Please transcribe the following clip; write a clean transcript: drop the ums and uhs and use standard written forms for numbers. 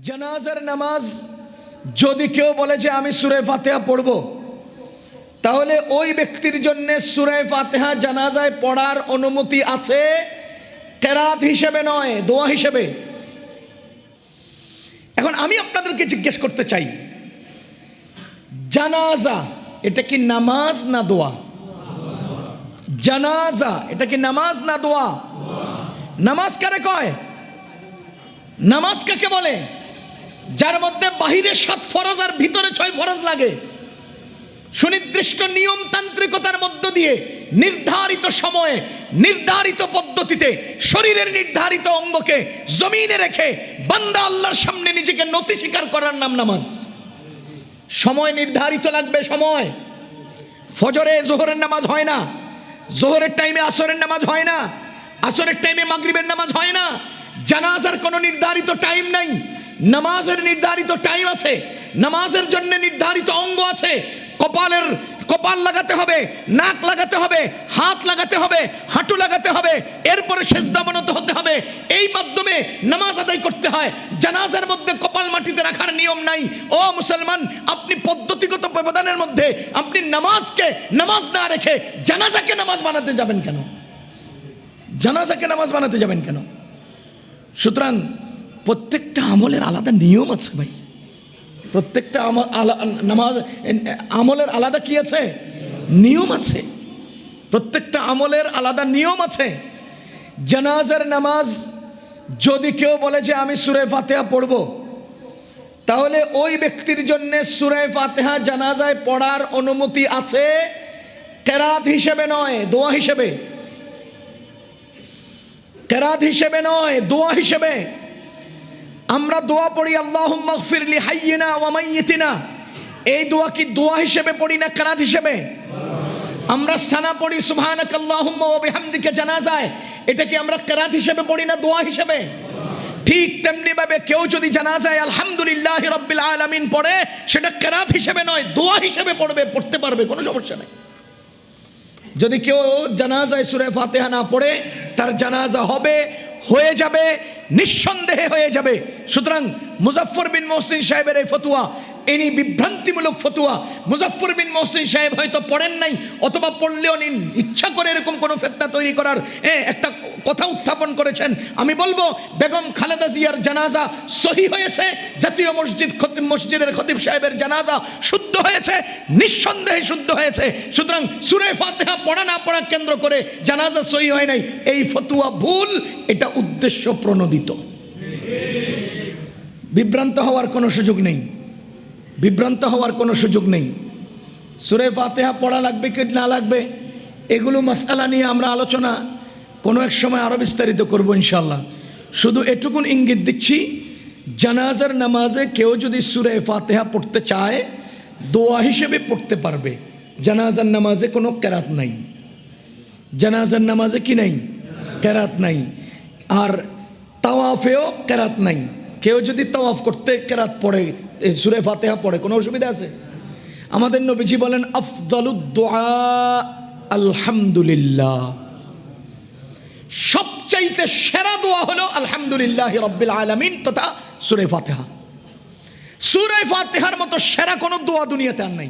জানাজার নামাজ যদি কেউ বলে যে আমি সূরা ফাতিহা পড়ব, তাহলে ওই ব্যক্তির জন্য সূরা ফাতিহা জানাজায় পড়ার অনুমতি আছে, কেরাত হিসেবে নয়, দোয়া হিসেবে। এখন আমি আপনাদেরকে জিজ্ঞেস করতে চাই, জানাজা এটা কি নামাজ না দোয়া? জানাজা এটা কি নামাজ না দোয়া? নামাজ কারে কয়? নামাজ কাকে বলে? যার মধ্যে বাহিরে 7 ফরজ আর ভিতরে 6 ফরজ লাগে, সুনির্দিষ্ট নিয়মতান্ত্রিকতার মধ্য দিয়ে নির্ধারিত সময়ে নির্ধারিত পদ্ধতিতে শরীরের নির্ধারিত অঙ্গকে জমিনে রেখে বান্দা আল্লাহর সামনে নিজেকে নতি স্বীকার করার নাম নামাজ। সময় নির্ধারিত লাগবে, সময়। ফজরে জোহরের নামাজ হয় না, জোহরের টাইমে আসরের নামাজ হয় না, আসরের টাইমে মাগরিবের নামাজ হয় না। জানাজার কোনো নির্ধারিত টাইম নাই, নামাজের নির্ধারিত টাইম আছে, নামাজের জন্য নির্ধারিত অঙ্গ আছে। কপাল লাগাতে হবে, নাক লাগাতে হবে, হাত লাগাতে হবে, হাঁটু লাগাতে হবে, এরপরে সেজদা অবনত হতে হবে। এই মাধ্যমে নামাজ আদায় করতে হয়। জানাজার মধ্যে কপাল মাটিতে রাখার নিয়ম নাই। ও মুসলমান, আপনি পদ্ধতিগত ব্যবধানের মধ্যে আপনি নামাজকে নামাজ না রেখে জানাজাকে নামাজ বানাতে যাবেন কেন? জানাজাকে নামাজ বানাতে যাবেন কেন? সুতরাং প্রত্যেকটা আমলের আলাদা নিয়ম আছে ভাই। প্রত্যেকটা নামাজ আমলের আলাদা কি আছে? নিয়ম আছে। প্রত্যেকটা আমলের আলাদা নিয়ম আছে। জানাজার নামাজ যদি কেউ বলে যে আমি সূরা ফাতিহা পড়ব, তাহলে ওই ব্যক্তির জন্য সূরা ফাতিহা জানাজায় পড়ার অনুমতি আছে, কেরাত হিসেবে নয়, দোয়া হিসেবে। কেরাত হিসেবে নয়, দোয়া হিসেবে। আমরা দোয়া পড়ি আল্লাহুম্মা গফির লি হাইয়িনা ওয়া মাইয়িতিনা, এই দোয়া কি দোয়া হিসেবে পড়ি না কেরাত হিসেবে? আমরা সানা পড়ি সুবহানাকাল্লাহুম্মা ওয়া বিহামদিকা জানাজায়, এটা কি আমরা কেরাত হিসেবে পড়ি না দোয়া হিসেবে? ঠিক তেমনি ভাবে কেউ যদি জানাজায় আলহামদুলিল্লাহি রাব্বিল আলামিন পড়ে, সেটা কেরাত হিসেবে নয়, দোয়া হিসেবে পড়তে পারবে, কোনো সমস্যা নেই। যদি কেউ জানাজায় সূরা ফাতিহা না পড়ে, তার জানাজা হবে, হয়ে যাবে, নিঃসন্দেহে হয়ে যাবে। সুতরাং মুজাফফর বিন মহসিন সাহেবের এই ফতোয়া, ইনি বিভ্রান্তিমূলক ফতোয়া। মুজাফফর বিন মহসিন সাহেব হয়তো পড়েন নাই, অথবা পড়লেও নিন ইচ্ছা করে এরকম কোনো ফিতনা তৈরি করার একটা কথা উত্থাপন করেছেন। আমি বলবো বেগম খালেদা জিয়ার জানাজা সহি হয়েছে, জাতীয় মসজিদের খতিব সাহেবের জানাজা শুদ্ধ হয়েছে, নিঃসন্দেহে শুদ্ধ হয়েছে। সুতরাং সূরা ফাতিহা পড়া না পড়া কেন্দ্র করে জানাজা সহি হয় নাই, এই ফতোয়া ভুল, এটা উদ্দেশ্য প্রণোদিত। বিভ্রান্ত হওয়ার কোনো সুযোগ নেই, বিভ্রান্ত হওয়ার কোনো সুযোগ নেই। সূরা ফাতিহা পড়া লাগবে কি না লাগবে, এগুলো মাসআলা নিয়ে আমরা আলোচনা কোনো এক সময় আরও বিস্তারিত করব ইনশাআল্লাহ। শুধু এটুকুন ইঙ্গিত দিচ্ছি, জানাজার নামাজে কেউ যদি সূরা ফাতিহা পড়তে চায়, দোয়া হিসেবে পড়তে পারবে। জানাজার নামাজে কোনো কেরাত নাই, জানাজার নামাজে কি নাই? কেরাত নাই। আর তাওয়াফেও কেরাত নাই। কেউ যদি তাওয়াফ করতে কেরাত পড়ে, সূরা ফাতিহা পড়ে, কোনো অসুবিধা আছে? আমাদের নবীজি বলেন আফদালুদ দুআ আলহামদুলিল্লাহ, সবচাইতে সেরা দোয়া হলো আলহামদুলিল্লাহি রাব্বিল আলামিন তথা সূরা ফাতিহা। সূরা ফাতিহার মতো সেরা কোনো দোয়া দুনিয়াতে আর নাই।